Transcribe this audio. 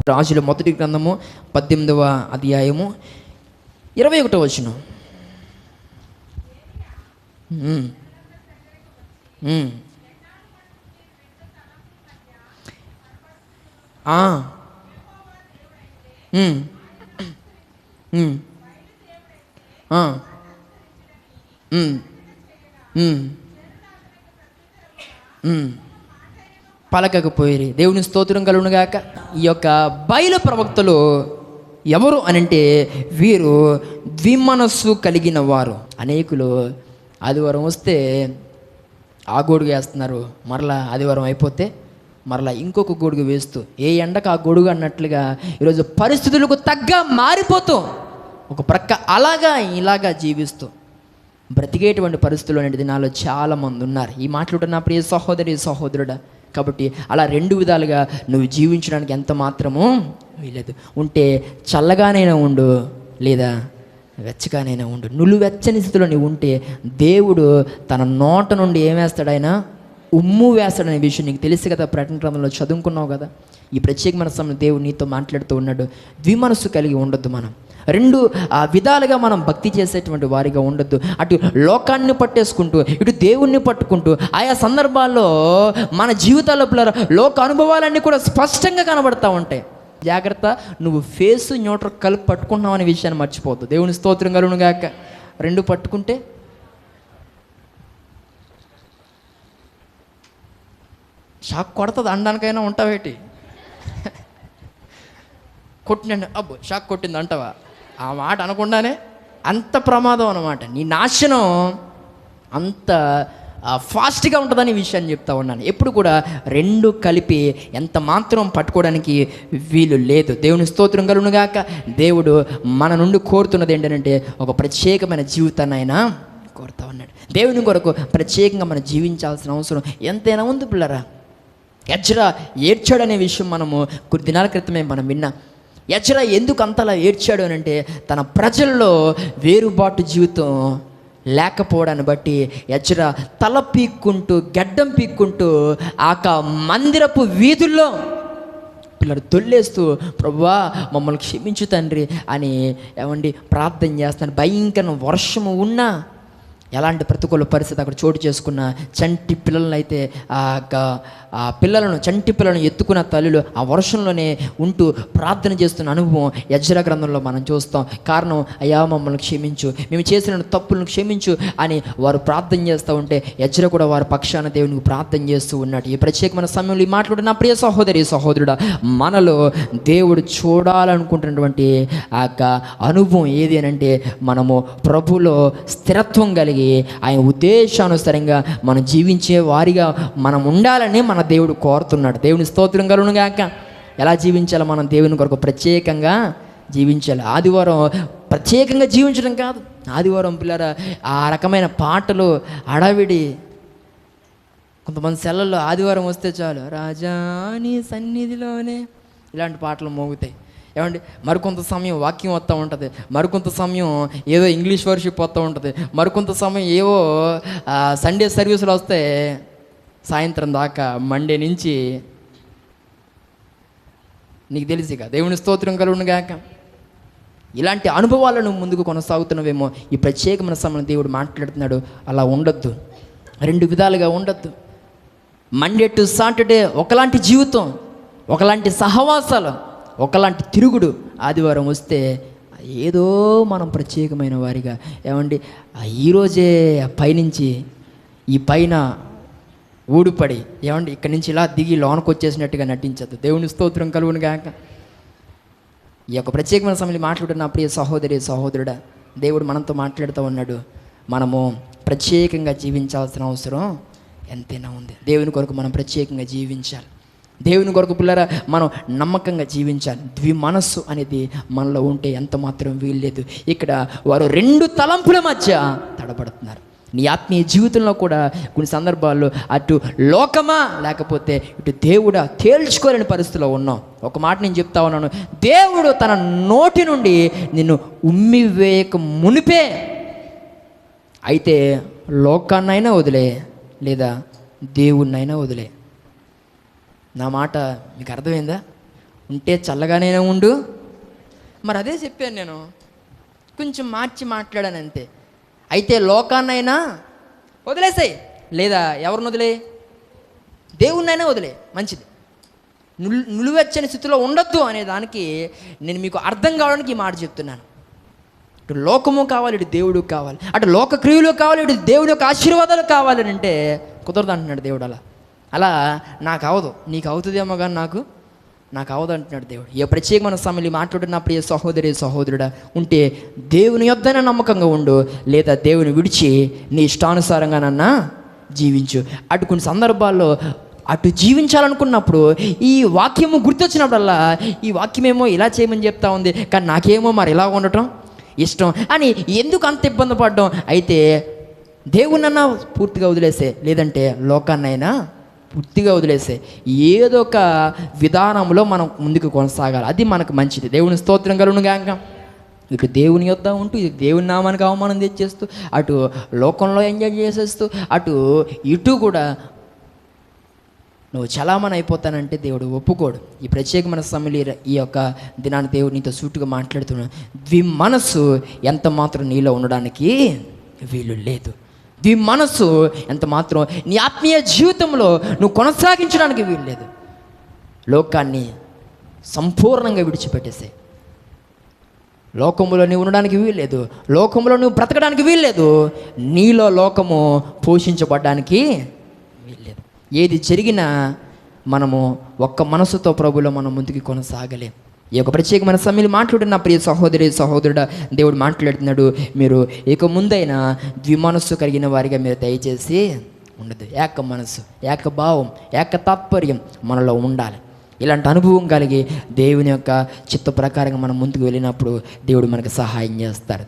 రాజుల మొదటి గ్రంథము 18వ అధ్యాయము 21వ వచనం. పలకకపోయి దేవుని స్తోత్రం కలుగునుగాక. ఈ యొక్క బయలు ప్రవక్తలు ఎవరు అనంటే వీరు ద్విమనస్సు కలిగిన వారు. అనేకులు ఆదివారం వస్తే ఆ గొడుగు వేస్తున్నారు, మరలా ఆదివారం అయిపోతే మరలా ఇంకొక గొడుగు వేస్తూ ఏ ఎండకు ఆ గొడుగు అన్నట్లుగా ఈరోజు పరిస్థితులకు తగ్గ మారిపోతూ ఒక ప్రక్క అలాగా ఇలాగా జీవిస్తూ బ్రతికేటువంటి పరిస్థితులు అనేది దినాల్లో చాలామంది ఉన్నారు. ఈ మాట్లాడుతున్న ప్రియ సహోదరి సహోదరుడా, కాబట్టి అలా రెండు విధాలుగా నువ్వు జీవించడానికి ఎంత మాత్రమూ వీలేదు. ఉంటే చల్లగానైనా ఉండు, లేదా వెచ్చగానైనా ఉండు. నువ్వు వెచ్చని స్థితిలో నువ్వు ఉంటే దేవుడు తన నోట నుండి ఏం వేస్తాడు? ఆయన ఉమ్ము వేస్తాడనే విషయం నీకు తెలుసు కదా, ప్రకటన గ్రంథంలో చదువుకున్నావు కదా. ఈ ప్రత్యేకమైన సమయంలో దేవుడు నీతో మాట్లాడుతూ ఉన్నాడు. ద్విమనస్సు కలిగి ఉండొద్దు. మనం రెండు విధాలుగా మనం భక్తి చేసేటువంటి వారిగా ఉండొద్దు. అటు లోకాన్ని పట్టేసుకుంటూ ఇటు దేవుణ్ణి పట్టుకుంటూ ఆయా సందర్భాల్లో మన జీవితాల్లో లోక అనుభవాలన్నీ కూడా స్పష్టంగా కనబడతా ఉంటాయి. జాగ్రత్త, నువ్వు ఫేస్ న్యూట్రల్ కలిపి పట్టుకుంటున్నావు అనే విషయాన్ని మర్చిపోవద్దు. దేవుని స్తోత్రం కలుగునుగాక. రెండు పట్టుకుంటే షాక్ కొడుతుంది. అనడానికైనా ఉంటావేటి? కొట్టినండి, అబ్బో షాక్ కొట్టింది అంటావా? ఆ మాట అనకుండానే అంత ప్రమాదం అన్నమాట. నీ నాశనం అంత ఫాస్ట్గా ఉంటుందని విషయాన్ని చెప్తా ఉన్నాను. ఎప్పుడు కూడా రెండు కలిపి ఎంత మాత్రం పట్టుకోవడానికి వీలు లేదు. దేవుని స్తోత్రం కలుగునుగాక. దేవుడు మన నుండి కోరుతున్నది ఏంటంటే ఒక ప్రత్యేకమైన జీవితాన్ని ఆయన కోరుతా ఉన్నాడు. దేవుని కొరకు ప్రత్యేకంగా మనం జీవించాల్సిన అవసరం ఎంతైనా ఉంది పిల్లరా. ఎజ్రా ఏడ్చాడనే విషయం మనము కొన్ని దినాల క్రితమే మనం విన్నాం. ఎజ్రా ఎందుకు అంతలా ఏడ్చాడు అని అంటే తన ప్రజల్లో వేరుబాటు జీవితం లేకపోవడాన్ని బట్టి ఎజ్రా తల పీక్కుంటూ గడ్డం పీక్కుంటూ మందిరపు వీధుల్లో పిల్లలు తొల్లేస్తూ ప్రభువా మమ్మల్ని క్షమించు తండ్రి అని ప్రార్థన చేస్తాను. భయంకర వర్షము ఉన్నా, ఎలాంటి ప్రతికూల పరిస్థితి అక్కడ చోటు చేసుకున్న చంటి పిల్లలను అయితే చంటి పిల్లలను ఎత్తుకున్న తల్లులు ఆ వర్షంలోనే ఉంటూ ప్రార్థన చేస్తున్న అనుభవం ఎజ్రా గ్రంథంలో మనం చూస్తాం. కారణం, అయ్యా మమ్మల్ని క్షమించు, మేము చేసిన తప్పులను క్షమించు అని వారు ప్రార్థన చేస్తూ ఉంటే ఎజ్రా కూడా వారి పక్షాన దేవునికి ప్రార్థన చేస్తూ ఉన్నాడు. ఈ ప్రత్యేకమైన సమయంలో ఈ మాట్లాడిన ప్రియ సహోదరి సహోదరుడా, మనలో దేవుడు చూడాలనుకుంటున్నటువంటి ఆ అనుభవం ఏది అని అంటే మనము ప్రభులో స్థిరత్వం కలిగి ఆయన ఉద్దేశానుసారంగా మనం జీవించే వారిగా మనం ఉండాలని మన దేవుడు కోరుతున్నాడు. దేవుని స్తోత్రం కలుగునుగాక. ఎలా జీవించాలో మనం దేవుని కొరకు ప్రత్యేకంగా జీవించాలి. ఆదివారం ప్రత్యేకంగా జీవించడం కాదు. ఆదివారం పిల్లరా ఆ రకమైన పాటలు హడావిడి. కొంతమంది సెలవుల్లో ఆదివారం వస్తే చాలు రాజా నీ సన్నిధిలోనే ఇలాంటి పాటలు మోగుతాయి. మరికొంత సమయం వాక్యం వస్తూ ఉంటుంది, మరికొంత సమయం ఏదో ఇంగ్లీష్ వర్షిప్ వస్తూ ఉంటుంది, మరికొంత సమయం ఏవో సండే సర్వీసులు వస్తే సాయంత్రం దాకా మండే నుంచి నీకు తెలిసిగా. దేవుని స్తోత్రం కలుగునుగాక. ఇలాంటి అనుభవాలను ముందుకు కొనసాగుతున్నవేమో ఈ ప్రత్యేకమైన సమయంలో దేవుడు మాట్లాడుతున్నాడు. అలా ఉండొద్దు, రెండు విధాలుగా ఉండొద్దు. మండే టు సాటర్డే ఒకలాంటి జీవితం, ఒకలాంటి సహవాసాలు, ఒకలాంటి తిరుగుడు. ఆదివారం వస్తే ఏదో మనం ప్రత్యేకమైన వారిగా ఈరోజే పైనుంచి ఈ పైన ఊడిపడి ఇక్కడి నుంచి ఇలా దిగి లోనకు వచ్చేసినట్టుగా నటించద్దు. దేవుని స్తోత్రం కలుగునుగాక. ఈ యొక్క ప్రత్యేకమైన సమయంలో మాట్లాడుతున్న ప్రియ సహోదరి సహోదరుడా, దేవుడు మనతో మాట్లాడుతూ ఉన్నాడు. మనము ప్రత్యేకంగా జీవించాల్సిన అవసరం ఎంతైనా ఉంది. దేవుని కొరకు మనం ప్రత్యేకంగా జీవించాలి. దేవుని కొరకు పిల్లరా మనం నమ్మకంగా జీవించాలి. ద్విమనస్సు అనేది మనలో ఉంటే ఎంత మాత్రం వీల్లేదు. ఇక్కడ వారు రెండు తలంపుల మధ్య తడబడుతున్నారు. నీ ఆత్మీయ జీవితంలో కూడా కొన్ని సందర్భాల్లో అటు లోకమా లేకపోతే ఇటు దేవుడా తేల్చుకోలేని పరిస్థితిలో ఉన్నాం. ఒక మాట నేను చెప్తా ఉన్నాను, దేవుడు తన నోటి నుండి నిన్ను ఉమ్మివేయక మునిపే అయితే లోకాన్నైనా వదిలే, లేదా దేవుణ్ణైనా వదిలే. నా మాట మీకు అర్థమైందా? ఉంటే చల్లగానే ఉండు. మరి అదే చెప్పాను నేను, కొంచెం మార్చి మాట్లాడాను అంతే. అయితే లోకాన్నైనా వదిలేసాయి, లేదా ఎవరిని వదిలే? దేవుణ్ణైనా వదిలే, మంచిది. నిలువెచ్చని స్థితిలో ఉండొద్దు అనే దానికి నేను మీకు అర్థం కావడానికి ఈ మాట చెప్తున్నాను. ఇటు లోకము కావాలి, ఇటు దేవుడు కావాలి, అటు లోక క్రియలు కావాలి, ఇటు దేవుడి యొక్క ఆశీర్వాదాలు కావాలని అంటే కుదరదు అంటున్నాడు దేవుడు. అలా నాకు అవదు, నీకు అవుతుందేమో కానీ నాకు అవదు అంటున్నాడు దేవుడు. ఏ ప్రత్యేకమైన సమయంలో మాట్లాడుతున్న ప్రియ సహోదరి సహోదరుడా ఉంటే దేవుని యొద్దనే నమ్మకంగా ఉండు, లేదా దేవుని విడిచి నీ ఇష్టానుసారంగానన్నా జీవించు. అటు కొన్ని సందర్భాల్లో అటు జీవించాలనుకున్నప్పుడు ఈ వాక్యము గుర్తొచ్చినప్పుడల్లా ఈ వాక్యమేమో ఇలా చేయమని చెప్తా ఉంది, కానీ నాకేమో మరి ఇలా ఉండటం ఇష్టం అని ఎందుకు అంత ఇబ్బంది పడ్డం? అయితే దేవుణ్ణన్నా పూర్తిగా వదిలేసే, లేదంటే లోకాన్నైనా పూర్తిగా వదిలేసే. ఏదో ఒక విధానంలో మనం ముందుకు కొనసాగాలి, అది మనకు మంచిది. దేవుని స్తోత్రం కలుగునుగాక. ఇటు దేవుని యొద్ద ఉంటూ ఇటు దేవుని నామానికి అవమానం తెచ్చేస్తూ, అటు లోకంలో ఎంజాయ్ చేసేస్తూ, ఇటు కూడా నువ్వు చలామణి అయిపోతానంటే దేవుడు ఒప్పుకోడు. ఈ ప్రత్యేకమైన సమయంలో ఈ యొక్క దినాన్ని దేవుడు నీతో సూటుగా మాట్లాడుతున్నాడు. ద్విమనస్సు ఎంత మాత్రం నీలో ఉండడానికి వీలు లేదు. ద్విమనస్సు ఎంత మాత్రం నీ ఆత్మీయ జీవితంలో నువ్వు కొనసాగించడానికి వీలు లేదు. లోకాన్ని సంపూర్ణంగా విడిచిపెట్టేసే. లోకములో నువ్వు ఉండడానికి వీల్లేదు, లోకములో నువ్వు బ్రతకడానికి వీల్లేదు, నీలో లోకము పోషించబడ్డానికి వీల్లేదు. ఏది జరిగినా మనము ఒక్క మనసుతో ప్రభులో మనం ముందుకు కొనసాగలేం. ఈ యొక్క ప్రత్యేకమైన సమయంలో మాట్లాడిన ప్రియ సహోదరి సహోదరుడా దేవుడు మాట్లాడుతున్నాడు, మీరు ఇక ముందైనా ద్విమనస్సు కలిగిన వారిగా మీరు దయచేసి ఉండదు. ఏక మనస్సు, ఏక భావం, ఏక తాత్పర్యం మనలో ఉండాలి. ఇలాంటి అనుభవం కలిగి దేవుని యొక్క చిత్త ప్రకారంగా మనం ముందుకు వెళ్ళినప్పుడు దేవుడు మనకు సహాయం చేస్తాడు.